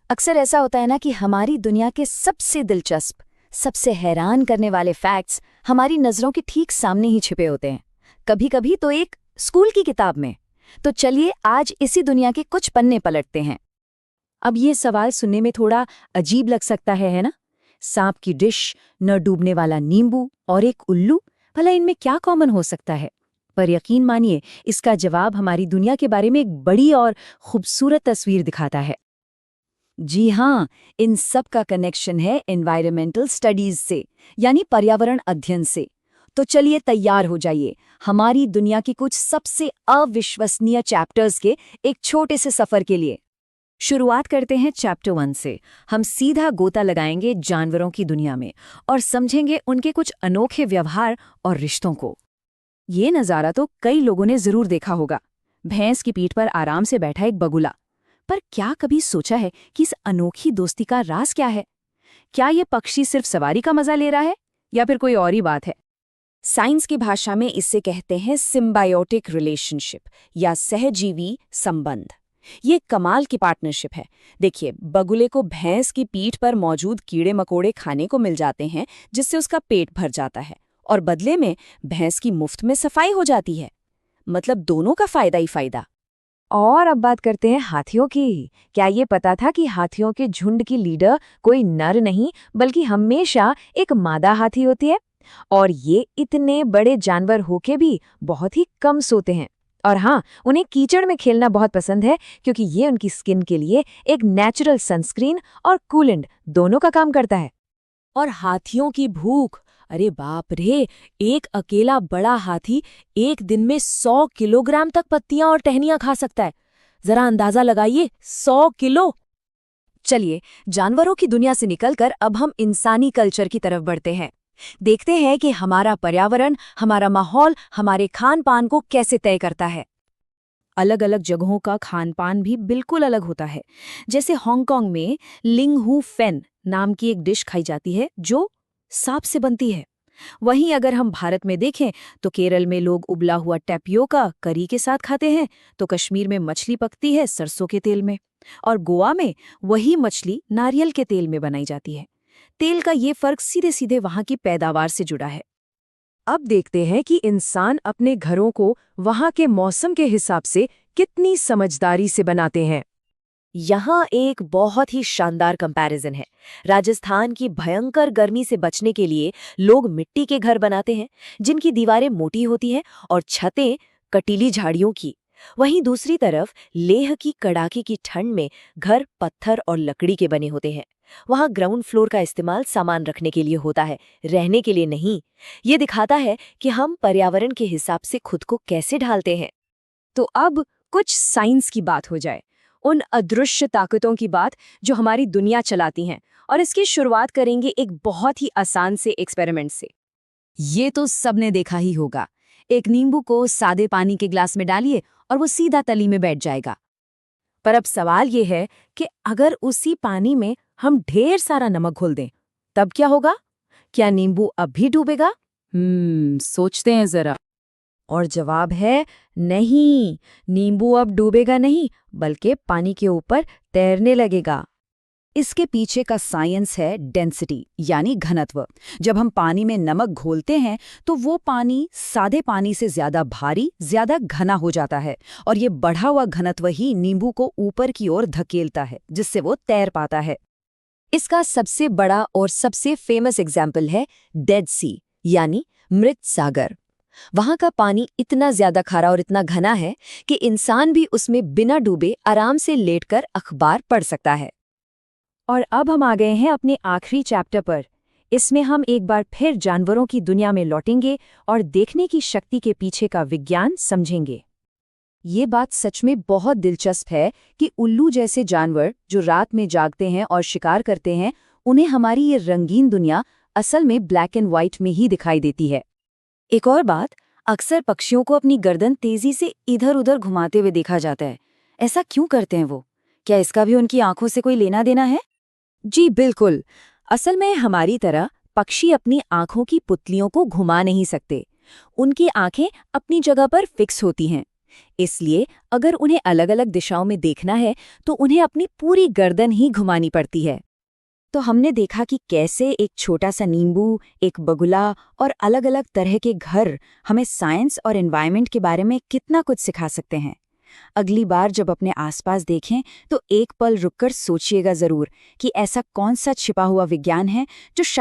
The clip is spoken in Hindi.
अक्सर ऐसा होता है ना कि हमारी दुनिया के सबसे दिलचस्प, सबसे हैरान करने वाले फैक्ट्स हमारी नज़रों के ठीक सामने ही छिपे होते हैं, कभी-कभी तो एक स्कूल की किताब में। तो चलिए आज इसी दुनिया के कुछ पन्ने पलटते हैं। अब ये सवाल सुनने में थोड़ा अजीब लग सकता है ना? सांप की डिश, न डूबने वाला नींबू और एक उल्लू, भला इनमें क्या कॉमन हो सकता है? पर यकीन मानिए, इसका जवाब हमारी दुनिया के बारे में एक बड़ी और खूबसूरत तस्वीर दिखाता है। जी हाँ, इन सब का कनेक्शन है एनवायरमेंटल स्टडीज से, यानी पर्यावरण अध्ययन से। तो चलिए तैयार हो जाइए हमारी दुनिया की कुछ सबसे अविश्वसनीय चैप्टर्स के एक छोटे से सफर के लिए। शुरुआत करते हैं चैप्टर 1 से। हम सीधा गोता लगाएंगे जानवरों की दुनिया में और समझेंगे उनके कुछ अनोखे व्यवहार और रिश्तों को। ये नज़ारा तो कई लोगों ने जरूर देखा होगा, भैंस की पीठ पर आराम से बैठा एक बगुला। पर क्या कभी सोचा है कि इस अनोखी दोस्ती का राज क्या है? क्या ये पक्षी सिर्फ सवारी का मजा ले रहा है या फिर कोई और ही बात है? साइंस की भाषा में इसे कहते हैं सिम्बायोटिक रिलेशनशिप या सहजीवी संबंध। ये कमाल की पार्टनरशिप है। देखिए, बगुले को भैंस की पीठ पर मौजूद कीड़े मकोड़े खाने को मिल जाते हैं, जिससे उसका पेट भर जाता है, और बदले में भैंस की मुफ्त में सफाई हो जाती है। मतलब दोनों का फायदा ही फायदा। और अब बात करते हैं हाथियों की। क्या ये पता था कि हाथियों के झुंड की लीडर कोई नर नहीं बल्कि हमेशा एक मादा हाथी होती है? और ये इतने बड़े जानवर होके भी बहुत ही कम सोते हैं। और हाँ, उन्हें कीचड़ में खेलना बहुत पसंद है, क्योंकि ये उनकी स्किन के लिए एक नेचुरल सनस्क्रीन और कूलेंट दोनों का काम करता है। और हाथियों की भूख, अरे बाप रे, एक अकेला बड़ा हाथी एक दिन में 100 किलोग्राम तक पत्तियां और टहनियां खा सकता है। जरा अंदाजा लगाइए, 100 किलो। चलिए जानवरों की दुनिया से निकलकर अब हम इंसानी कल्चर की तरफ बढ़ते हैं। देखते हैं कि हमारा पर्यावरण, हमारा माहौल हमारे खान पान को कैसे तय करता है। अलग अलग जगहों का खान पान भी बिल्कुल अलग होता है। जैसे हांगकांग में लिंग हू फेन नाम की एक डिश खाई जाती है जो सांप से बनती है। वहीं अगर हम भारत में देखें तो केरल में लोग उबला हुआ टैपियोका करी के साथ खाते हैं, तो कश्मीर में मछली पकती है सरसों के तेल में, और गोवा में वही मछली नारियल के तेल में बनाई जाती है। तेल का ये फर्क सीधे सीधे वहां की पैदावार से जुड़ा है। अब देखते हैं कि इंसान अपने घरों को वहां के मौसम के हिसाब से कितनी समझदारी से बनाते हैं। यहाँ एक बहुत ही शानदार कंपैरिजन है। राजस्थान की भयंकर गर्मी से बचने के लिए लोग मिट्टी के घर बनाते हैं, जिनकी दीवारें मोटी होती हैं और छतें कटीली झाड़ियों की। वहीं दूसरी तरफ लेह की कड़ाके की ठंड में घर पत्थर और लकड़ी के बने होते हैं। वहाँ ग्राउंड फ्लोर का इस्तेमाल सामान रखने के लिए होता है, रहने के लिए नहीं। ये दिखाता है कि हम पर्यावरण के हिसाब से खुद को कैसे ढालते हैं। तो अब कुछ साइंस की बात हो जाए, उन अदृश्य ताकतों की बात जो हमारी दुनिया चलाती हैं। और इसकी शुरुआत करेंगे एक बहुत ही आसान से एक्सपेरिमेंट से। ये तो सबने देखा ही होगा, एक नींबू को सादे पानी के ग्लास में डालिए और वो सीधा तली में बैठ जाएगा। पर अब सवाल ये है कि अगर उसी पानी में हम ढेर सारा नमक घोल दें, तब क्या होगा? क्या नींबू अब भी डूबेगा? सोचते हैं जरा। और जवाब है नहीं, नींबू अब डूबेगा नहीं, बल्कि पानी के ऊपर तैरने लगेगा। इसके पीछे का साइंस है डेंसिटी, यानी घनत्व। जब हम पानी में नमक घोलते हैं तो वो पानी सादे पानी से ज्यादा भारी, ज्यादा घना हो जाता है, और ये बढ़ा हुआ घनत्व ही नींबू को ऊपर की ओर धकेलता है, जिससे वो तैर पाता है। इसका सबसे बड़ा और सबसे फेमस एग्जाम्पल है डेड सी, यानी मृत सागर। वहां का पानी इतना ज्यादा खारा और इतना घना है कि इंसान भी उसमें बिना डूबे आराम से लेटकर अखबार पढ़ सकता है। और अब हम आ गए हैं अपने आखिरी चैप्टर पर। इसमें हम एक बार फिर जानवरों की दुनिया में लौटेंगे और देखने की शक्ति के पीछे का विज्ञान समझेंगे। ये बात सच में बहुत दिलचस्प है कि उल्लू जैसे जानवर जो रात में जागते हैं और शिकार करते हैं, उन्हें हमारी ये रंगीन दुनिया असल में ब्लैक एंड व्हाइट में ही दिखाई देती है। एक और बात, अक्सर पक्षियों को अपनी गर्दन तेजी से इधर उधर घुमाते हुए देखा जाता है। ऐसा क्यों करते हैं वो? क्या इसका भी उनकी आंखों से कोई लेना देना है? जी बिल्कुल। असल में हमारी तरह पक्षी अपनी आंखों की पुतलियों को घुमा नहीं सकते। उनकी आंखें अपनी जगह पर फिक्स होती हैं। इसलिए अगर उन्हें अलग अलग दिशाओं में देखना है तो उन्हें अपनी पूरी गर्दन ही घुमानी पड़ती है। तो हमने देखा कि कैसे एक छोटा सा नींबू, एक बगुला और अलग अलग तरह के घर हमें साइंस और एनवायरनमेंट के बारे में कितना कुछ सिखा सकते हैं। अगली बार जब अपने आसपास देखें तो एक पल रुककर सोचिएगा जरूर कि ऐसा कौन सा छिपा हुआ विज्ञान है जो शायद